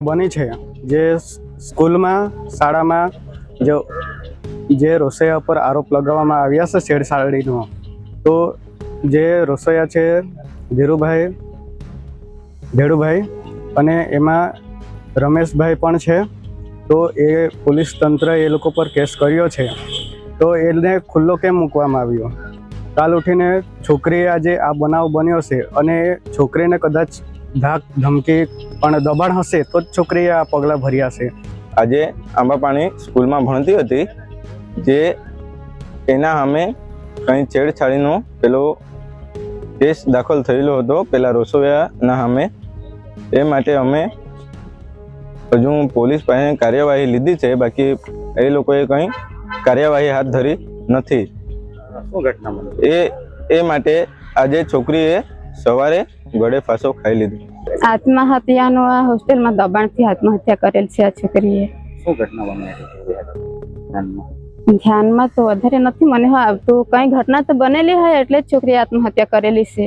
બની છે જે સ્કૂલમાં શાળામાં જે રસોઈયા પર આરોપ લગાવવામાં આવ્યા છે છેડછાડીનો, તો જે રસોઈયા છે ધીરુભાઈ અને એમાં રમેશભાઈ પણ છે, તો એ પોલીસ તંત્ર એ લોકો પર કેસ કર્યો છે, તો એને ખુલ્લો કેમ મૂકવામાં આવ્યો? કાલ ઉઠીને છોકરીએ આજે આ બનાવ બન્યો છે અને છોકરીને કદાચ ધાક ધમકી પણ દબાણ હશે તો જ છોકરીએ આ પગલાં ભર્યા છે. આજે આંબાપાણી સ્કૂલમાં ભણતી હતી, જે એના સામે કંઈ છેડછાડીનો પેલો કેસ દાખલ થયેલો હતો પેલા રસોઈયાના સામે. એ માટે અમે હજુ પોલીસ પાસે કાર્યવાહી લીધી છે, બાકી એ લોકોએ કંઈ કાર્યવાહી હાથ ધરી નથી. એ માટે આજે છોકરીએ સવારે ગળે ફાંસો ખાઈ લીધો. આત્મહત્યાનો આ હોસ્ટેલમાં દબાણથી આત્મહત્યા કરેલ છે આ છોકરીએ. શું ઘટના બની ધ્યાનમાં તો વધારે નથી મને આવતું, કઈ ઘટના તો બનેલી હોય એટલે જ છોકરીએ આત્મહત્યા કરેલી છે.